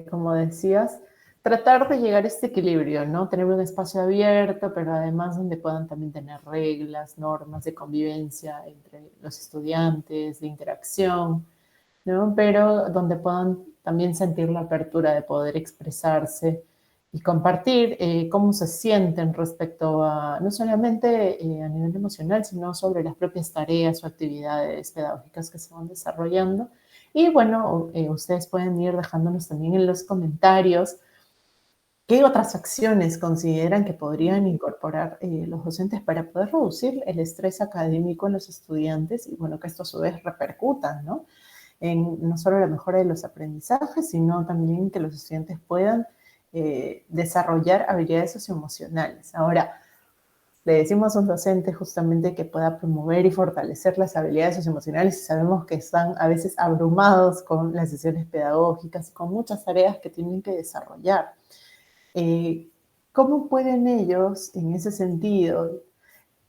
como decías, tratar de llegar a este equilibrio, ¿no? Tener un espacio abierto, pero además donde puedan también tener reglas, normas de convivencia entre los estudiantes, de interacción, ¿no? Pero donde puedan también sentir la apertura de poder expresarse y compartir cómo se sienten respecto a, no solamente a nivel emocional, sino sobre las propias tareas o actividades pedagógicas que se van desarrollando. Y bueno, ustedes pueden ir dejándonos también en los comentarios qué otras acciones consideran que podrían incorporar los docentes para poder reducir el estrés académico en los estudiantes y bueno, que esto a su vez repercuta, ¿no? En no solo la mejora de los aprendizajes, sino también que los estudiantes puedan desarrollar habilidades socioemocionales. Ahora, le decimos a un docente justamente que pueda promover y fortalecer las habilidades socioemocionales y sabemos que están a veces abrumados con las sesiones pedagógicas y con muchas tareas que tienen que desarrollar. ¿Cómo pueden ellos, en ese sentido,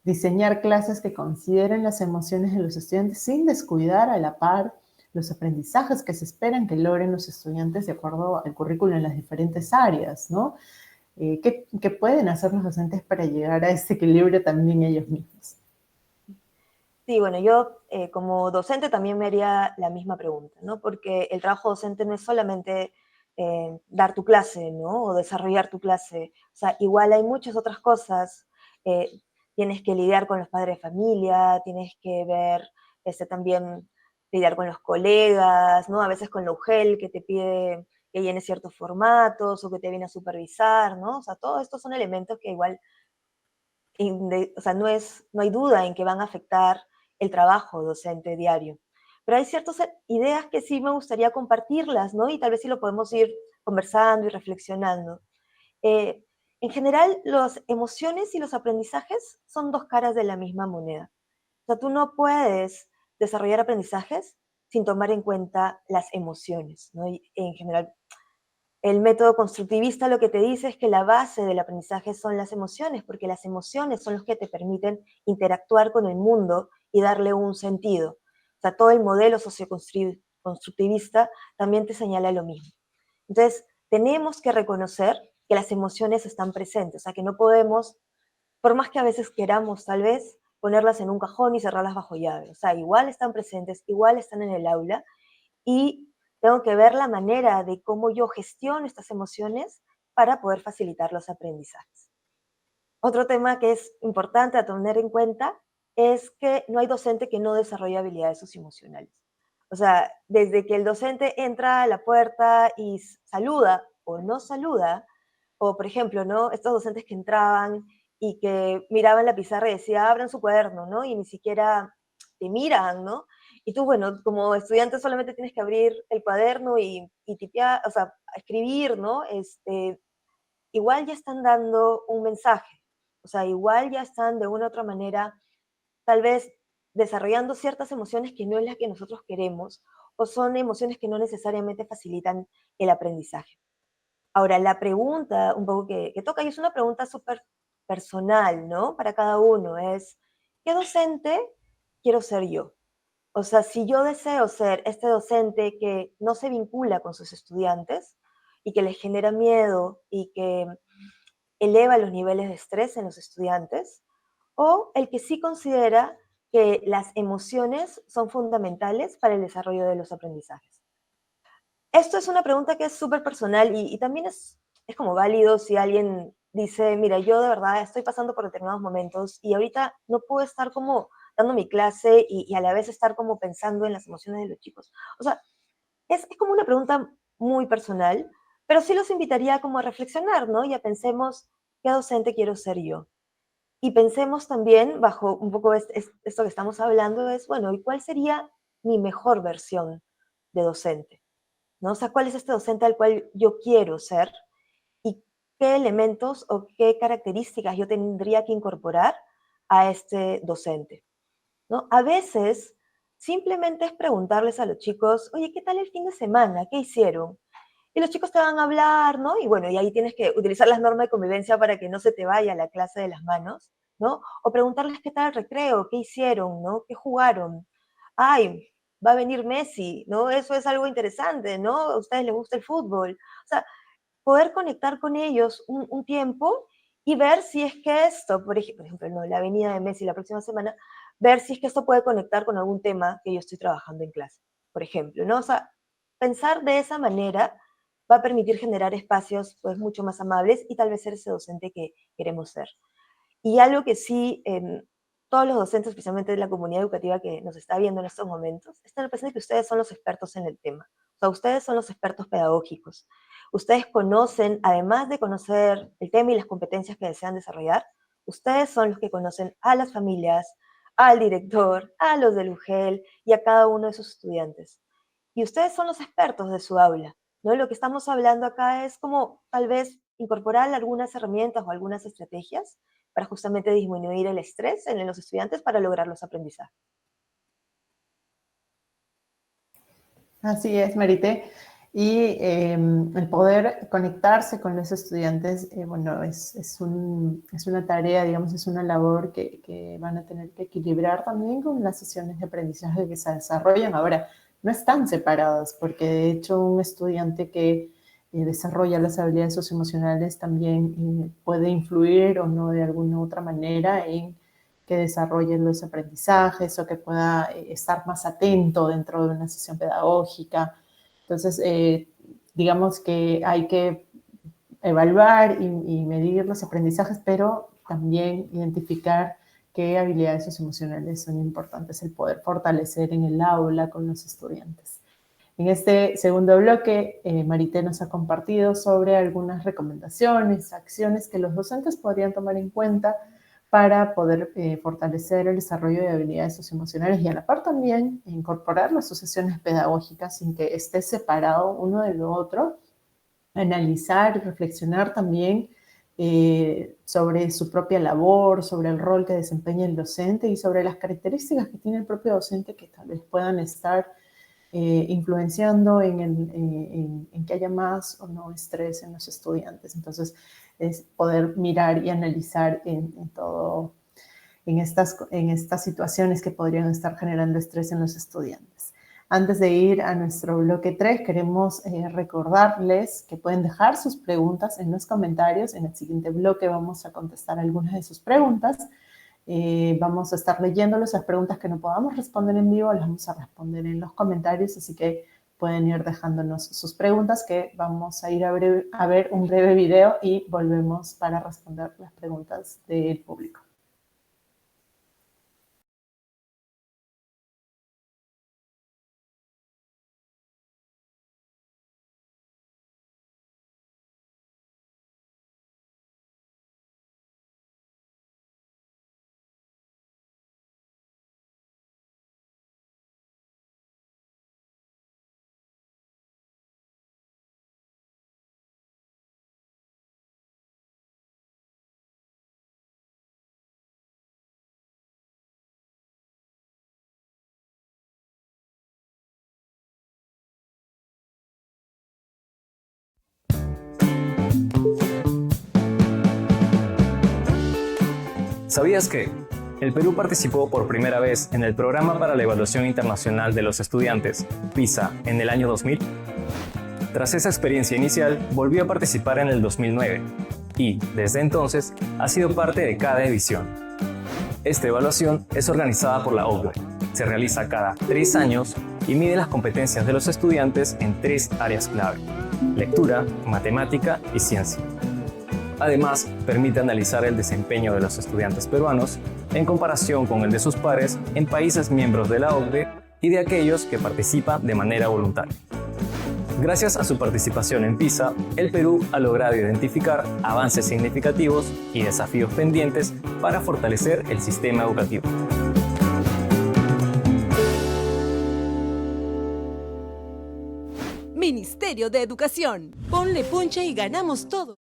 diseñar clases que consideren las emociones de los estudiantes sin descuidar a la par los aprendizajes que se esperan que logren los estudiantes de acuerdo al currículo en las diferentes áreas, ¿no? ¿Qué pueden hacer los docentes para llegar a ese equilibrio también ellos mismos? Sí, bueno, yo como docente también me haría la misma pregunta, ¿no? Porque el trabajo docente no es solamente dar tu clase, ¿no? O desarrollar tu clase. O sea, igual hay muchas otras cosas. eh, Tienes que lidiar con los padres de familia, tienes que ver también lidiar con los colegas, ¿no? A veces con la UGEL que te pide que llenes ciertos formatos o que te viene a supervisar, ¿no? O sea, todos estos son elementos que igual o sea, no hay duda en que van a afectar el trabajo docente diario. Pero hay ciertas ideas que sí me gustaría compartirlas, ¿no? Y tal vez sí lo podemos ir conversando y reflexionando. Eh, en general, las emociones y los aprendizajes son dos caras de la misma moneda. O sea, tú no puedes desarrollar aprendizajes sin tomar en cuenta las emociones, ¿no? Y en general, el método constructivista lo que te dice es que la base del aprendizaje son las emociones, porque las emociones son los que te permiten interactuar con el mundo y darle un sentido. O sea, todo el modelo socioconstructivista también te señala lo mismo. Entonces, tenemos que reconocer que las emociones están presentes, o sea, que no podemos, por más que a veces queramos tal vez, ponerlas en un cajón y cerrarlas bajo llave. O sea, igual están presentes, igual están en el aula, y tengo que ver la manera de cómo yo gestiono estas emociones para poder facilitar los aprendizajes. Otro tema que es importante a tener en cuenta es que no hay docente que no desarrolle habilidades socioemocionales. O sea, desde que el docente entra a la puerta y saluda o no saluda, o por ejemplo, ¿no? Estos docentes que entraban y que miraban la pizarra y decían, abran su cuaderno, ¿no? Y ni siquiera te miran, ¿no? Y tú, bueno, como estudiante solamente tienes que abrir el cuaderno y tipear, o sea, escribir, ¿no? Igual ya están dando un mensaje. O sea, igual ya están de una u otra manera, tal vez desarrollando ciertas emociones que no es las que nosotros queremos, o son emociones que no necesariamente facilitan el aprendizaje. Ahora, la pregunta un poco que toca, y es una pregunta súper personal, ¿no? Para cada uno, es, ¿qué docente quiero ser yo? O sea, si yo deseo ser este docente que no se vincula con sus estudiantes y que les genera miedo y que eleva los niveles de estrés en los estudiantes, o el que sí considera que las emociones son fundamentales para el desarrollo de los aprendizajes. Esto es una pregunta que es súper personal y también es como válido si alguien dice, mira, yo de verdad estoy pasando por determinados momentos y ahorita no puedo estar como dando mi clase y a la vez estar como pensando en las emociones de los chicos. O sea, es como una pregunta muy personal, Pero sí los invitaría como a reflexionar, ¿no? Ya pensemos, ¿qué docente quiero ser yo? Y pensemos también, bajo un poco esto que estamos hablando, es, bueno, ¿y cuál sería mi mejor versión de docente? ¿No? O sea, ¿cuál es este docente al cual yo quiero ser? ¿Y qué elementos o qué características yo tendría que incorporar a este docente? ¿No? A veces, simplemente es preguntarles a los chicos, oye, ¿qué tal el fin de semana? ¿Qué hicieron? Y los chicos te van a hablar, ¿no? Y bueno, y ahí tienes que utilizar las normas de convivencia para que no se te vaya la clase de las manos, ¿no? O preguntarles qué tal el recreo, qué hicieron, ¿no? ¿Qué jugaron? Ay, va a venir Messi, ¿no? Eso es algo interesante, ¿no? A ustedes les gusta el fútbol. O sea, poder conectar con ellos un tiempo y ver si es que esto, por ejemplo, no, la venida de Messi la próxima semana, ver si es que esto puede conectar con algún tema que yo estoy trabajando en clase, por ejemplo, ¿no? O sea, pensar de esa manera va a permitir generar espacios pues mucho más amables y tal vez ser ese docente que queremos ser. Y algo que sí, todos los docentes, especialmente de la comunidad educativa que nos está viendo en estos momentos, están presentes que ustedes son los expertos en el tema. O sea, ustedes son los expertos pedagógicos. Ustedes conocen, además de conocer el tema y las competencias que desean desarrollar, ustedes son los que conocen a las familias, al director, a los del UGEL y a cada uno de sus estudiantes. Y ustedes son los expertos de su aula, ¿no? Lo que estamos hablando acá es como tal vez incorporar algunas herramientas o algunas estrategias para justamente disminuir el estrés en los estudiantes para lograr los aprendizajes. Así es, Marité. Y el poder conectarse con los estudiantes, bueno, es una tarea, digamos, es una labor que van a tener que equilibrar también con las sesiones de aprendizaje que se desarrollan. Ahora, no están separadas, porque de hecho un estudiante que desarrolla las habilidades socioemocionales también puede influir o no de alguna u otra manera en que desarrolle los aprendizajes o que pueda estar más atento dentro de una sesión pedagógica. Entonces, digamos que hay que evaluar y medir los aprendizajes, pero también identificar qué habilidades socioemocionales son importantes, el poder fortalecer en el aula con los estudiantes. En este segundo bloque, Marité nos ha compartido sobre algunas recomendaciones, acciones que los docentes podrían tomar en cuenta para poder fortalecer el desarrollo de habilidades socioemocionales y a la par también incorporar las asociaciones pedagógicas sin que esté separado uno de lo otro, analizar y reflexionar también sobre su propia labor, sobre el rol que desempeña el docente y sobre las características que tiene el propio docente que tal vez puedan estar influenciando en que haya más o no estrés en los estudiantes. Entonces, es poder mirar y analizar en estas situaciones que podrían estar generando estrés en los estudiantes. Antes de ir a nuestro bloque 3, queremos recordarles que pueden dejar sus preguntas en los comentarios. En el siguiente bloque vamos a contestar algunas de sus preguntas. Vamos a estar leyendo esas preguntas que no podamos responder en vivo, las vamos a responder en los comentarios, así que pueden ir dejándonos sus preguntas, que vamos a ir a ver un breve video y volvemos para responder las preguntas del público. ¿Sabías que el Perú participó por primera vez en el Programa para la Evaluación Internacional de los Estudiantes, PISA, en el año 2000? Tras esa experiencia inicial, volvió a participar en el 2009 y, desde entonces, ha sido parte de cada edición. Esta evaluación es organizada por la OCDE, se realiza cada 3 años y mide las competencias de los estudiantes en 3 áreas clave: lectura, matemática y ciencia. Además, permite analizar el desempeño de los estudiantes peruanos en comparación con el de sus pares en países miembros de la OCDE y de aquellos que participan de manera voluntaria. Gracias a su participación en PISA, el Perú ha logrado identificar avances significativos y desafíos pendientes para fortalecer el sistema educativo. Ministerio de Educación. Ponle punche y ganamos todo.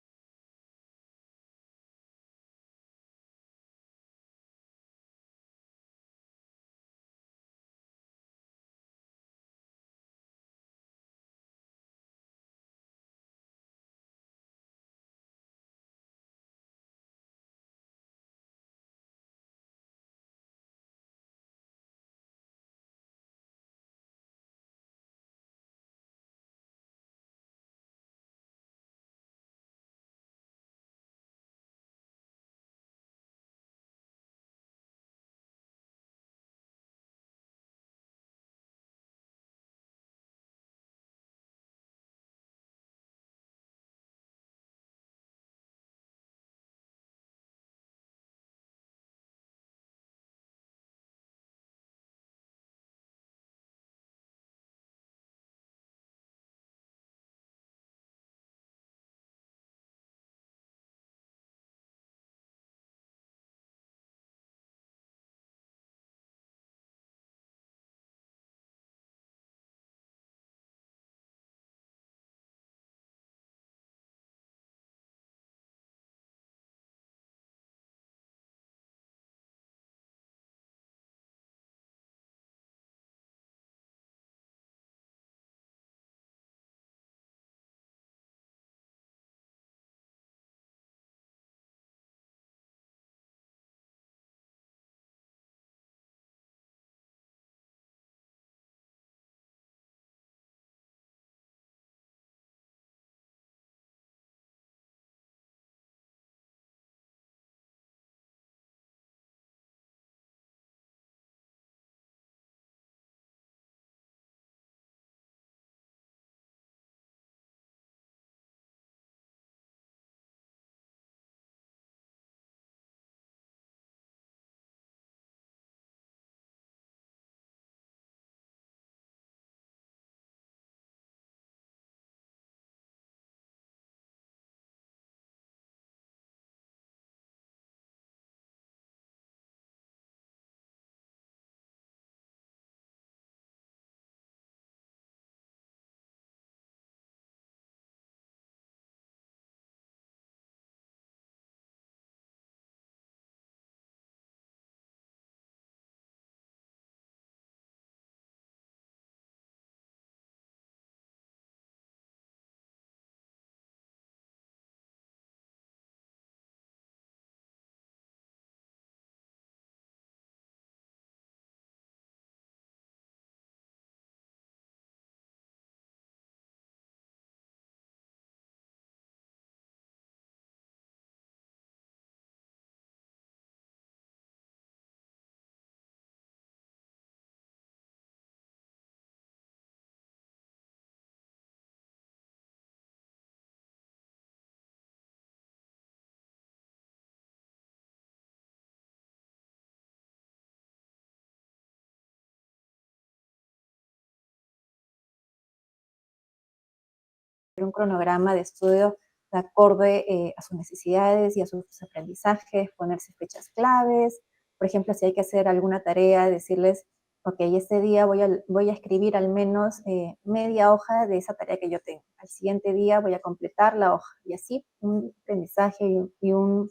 Un cronograma de estudio de acorde a sus necesidades y a sus aprendizajes, ponerse fechas claves. Por ejemplo, si hay que hacer alguna tarea, decirles, ok, este día voy a escribir al menos media hoja de esa tarea que yo tengo. Al siguiente día voy a completar la hoja. Y así un aprendizaje y un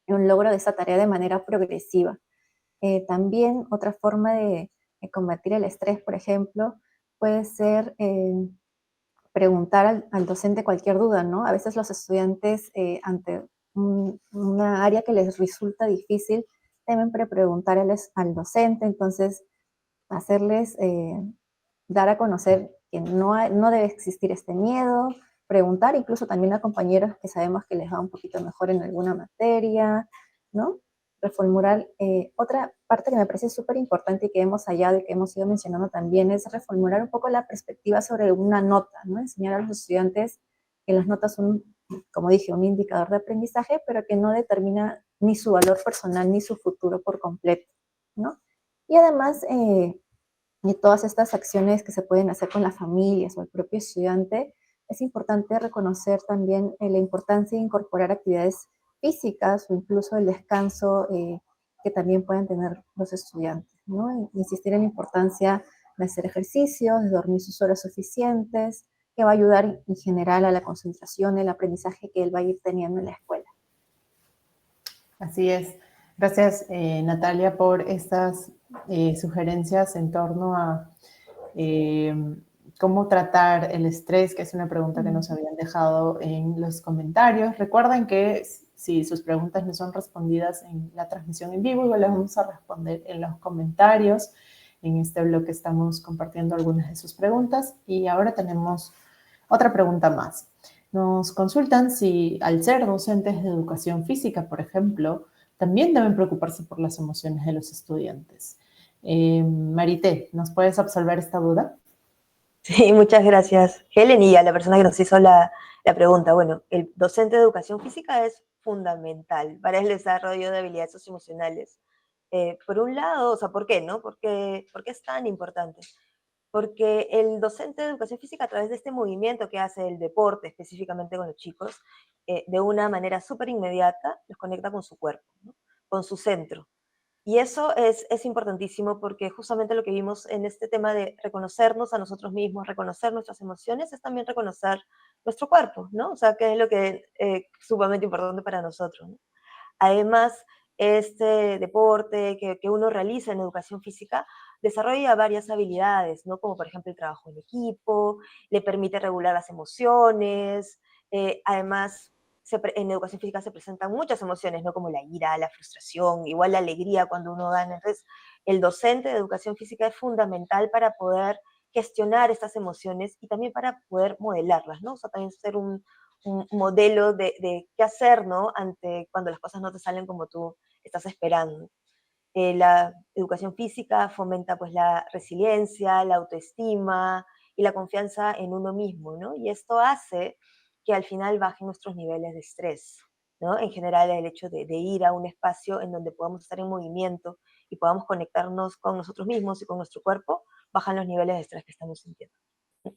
logro de esa tarea de manera progresiva. También otra forma de combatir el estrés, por ejemplo, puede ser preguntar al docente cualquier duda, ¿no? A veces los estudiantes, ante una área que les resulta difícil, deben preguntarles al docente, entonces hacerles dar a conocer que no debe existir este miedo, preguntar incluso también a compañeros que sabemos que les va un poquito mejor en alguna materia, ¿no? Reformular. Otra parte que me parece súper importante y que hemos hallado y que hemos ido mencionando también es reformular un poco la perspectiva sobre una nota, ¿no? Enseñar a los estudiantes que las notas son, como dije, un indicador de aprendizaje, pero que no determina ni su valor personal ni su futuro por completo, ¿no? Y además, y todas estas acciones que se pueden hacer con las familias o el propio estudiante, es importante reconocer también la importancia de incorporar actividades físicas o incluso el descanso que también pueden tener los estudiantes, ¿no? Insistir en la importancia de hacer ejercicios, de dormir sus horas suficientes, que va a ayudar en general a la concentración, el aprendizaje que él va a ir teniendo en la escuela. Así es. Gracias, Natalia, por estas sugerencias en torno a cómo tratar el estrés, que es una pregunta que nos habían dejado en los comentarios. Recuerden que si sus preguntas no son respondidas en la transmisión en vivo, igual las vamos a responder en los comentarios. En este bloque estamos compartiendo algunas de sus preguntas y ahora tenemos otra pregunta más. Nos consultan si al ser docentes de educación física, por ejemplo, también deben preocuparse por las emociones de los estudiantes. Marité, ¿nos puedes absolver esta duda? Sí, muchas gracias, Helen, y a la persona que nos hizo la pregunta. Bueno, el docente de educación física es fundamental para el desarrollo de habilidades socioemocionales. Por un lado, o sea, ¿por qué, no? ¿Por qué es tan importante? Porque el docente de educación física, a través de este movimiento que hace el deporte, específicamente con los chicos, de una manera súper inmediata, los conecta con su cuerpo, ¿no? Con su centro. Y eso es importantísimo porque justamente lo que vimos en este tema de reconocernos a nosotros mismos, reconocer nuestras emociones, es también reconocer nuestro cuerpo, ¿no? O sea, que es lo que es sumamente importante para nosotros, ¿no? Además, este deporte que uno realiza en educación física desarrolla varias habilidades, ¿no? Como por ejemplo el trabajo en equipo, le permite regular las emociones, además en educación física se presentan muchas emociones, ¿no? Como la ira, la frustración, igual la alegría cuando uno gana. Entonces, el docente de educación física es fundamental para poder gestionar estas emociones y también para poder modelarlas, ¿no? O sea, también ser un modelo de qué hacer, ¿no? Ante cuando las cosas no te salen como tú estás esperando. La educación física fomenta pues la resiliencia, la autoestima y la confianza en uno mismo, ¿no? Y esto hace que al final bajen nuestros niveles de estrés, ¿no? En general el hecho de ir a un espacio en donde podamos estar en movimiento y podamos conectarnos con nosotros mismos y con nuestro cuerpo, bajan los niveles de estrés que estamos sintiendo.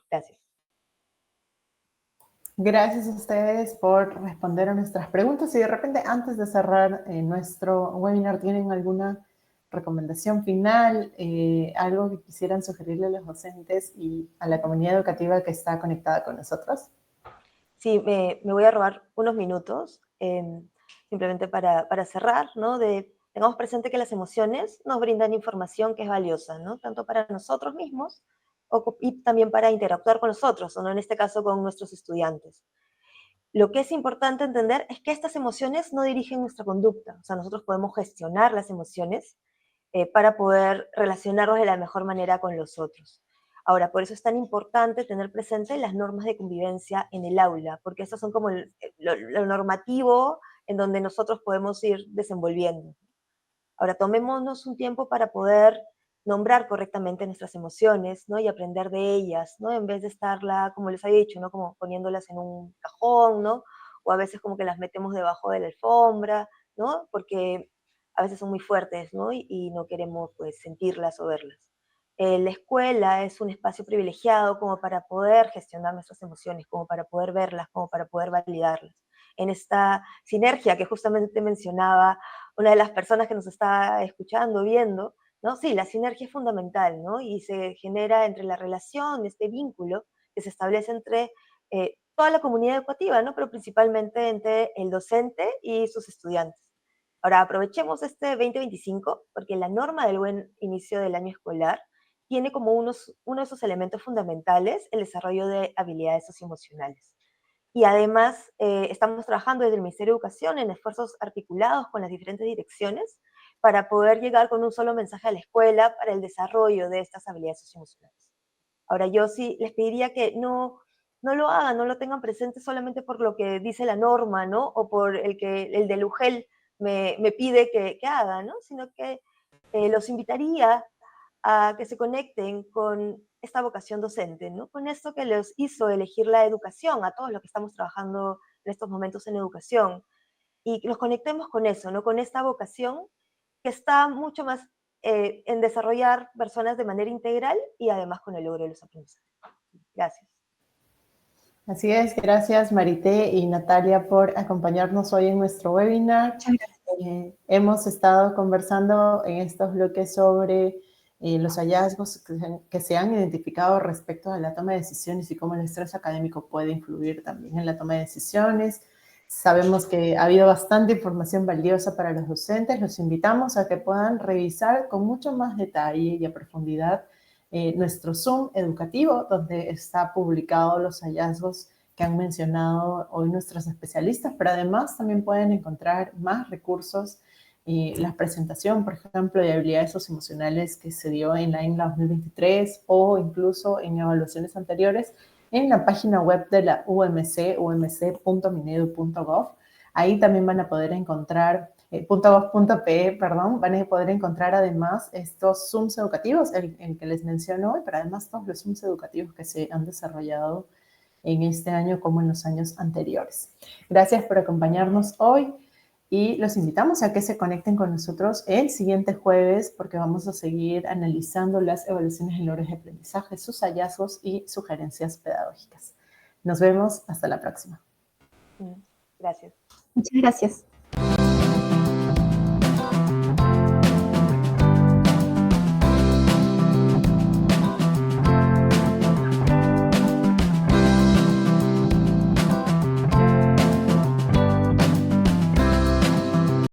Gracias. Gracias a ustedes por responder a nuestras preguntas y de repente antes de cerrar nuestro webinar, ¿tienen alguna recomendación final, algo que quisieran sugerirle a los docentes y a la comunidad educativa que está conectada con nosotros? Sí, me voy a robar unos minutos simplemente para cerrar, ¿no? Tengamos presente que las emociones nos brindan información que es valiosa, ¿no? Tanto para nosotros mismos y también para interactuar con nosotros, o no en este caso con nuestros estudiantes. Lo que es importante entender es que estas emociones no dirigen nuestra conducta, o sea, nosotros podemos gestionar las emociones para poder relacionarnos de la mejor manera con los otros. Ahora, por eso es tan importante tener presente las normas de convivencia en el aula, porque esas son como lo normativo en donde nosotros podemos ir desenvolviendo. Ahora, tomémonos un tiempo para poder nombrar correctamente nuestras emociones, ¿no? Y aprender de ellas, ¿no? En vez de estarla, como les había dicho, ¿no? Como poniéndolas en un cajón, ¿no? O a veces como que las metemos debajo de la alfombra, ¿no? Porque a veces son muy fuertes, ¿no? Y no queremos, pues, sentirlas o verlas. La escuela es un espacio privilegiado como para poder gestionar nuestras emociones, como para poder verlas, como para poder validarlas. En esta sinergia que justamente mencionaba una de las personas que nos está escuchando, viendo, ¿no? Sí, la sinergia es fundamental, ¿no? Y se genera entre la relación, este vínculo que se establece entre toda la comunidad educativa, ¿no? Pero principalmente entre el docente y sus estudiantes. Ahora, aprovechemos este 2025, porque la norma del buen inicio del año escolar tiene como uno de esos elementos fundamentales el desarrollo de habilidades socioemocionales. Y además estamos trabajando desde el Ministerio de Educación en esfuerzos articulados con las diferentes direcciones para poder llegar con un solo mensaje a la escuela para el desarrollo de estas habilidades socioemocionales. Ahora, yo sí les pediría que no lo hagan, no lo tengan presente solamente por lo que dice la norma, ¿no? O por el que el del UGEL me pide que haga, ¿no? Sino que los invitaría a que se conecten con esta vocación docente, ¿no? Con esto que les hizo elegir la educación, a todos los que estamos trabajando en estos momentos en educación, y nos conectemos con eso, ¿no? Con esta vocación que está mucho más en desarrollar personas de manera integral y además con el logro de los aprendizajes. Gracias. Así es, gracias Marité y Natalia por acompañarnos hoy en nuestro webinar. Hemos estado conversando en estos bloques sobre los hallazgos que se han identificado respecto a la toma de decisiones y cómo el estrés académico puede influir también en la toma de decisiones. Sabemos que ha habido bastante información valiosa para los docentes. Los invitamos a que puedan revisar con mucho más detalle y a profundidad nuestro Zoom educativo, donde está publicado los hallazgos que han mencionado hoy nuestros especialistas, pero además también pueden encontrar más recursos y la presentación, por ejemplo, de habilidades socioemocionales que se dio en la INLA 2023 o incluso en evaluaciones anteriores en la página web de la UMC, umc.minedu.gov. Ahí también van a poder encontrar, .gov.pe, perdón, van a poder encontrar además estos Zooms educativos, el que les menciono hoy, pero además todos los Zooms educativos que se han desarrollado en este año como en los años anteriores. Gracias por acompañarnos hoy y los invitamos a que se conecten con nosotros el siguiente jueves porque vamos a seguir analizando las evaluaciones en logros de aprendizaje, sus hallazgos y sugerencias pedagógicas. Nos vemos hasta la próxima. Gracias. Muchas gracias.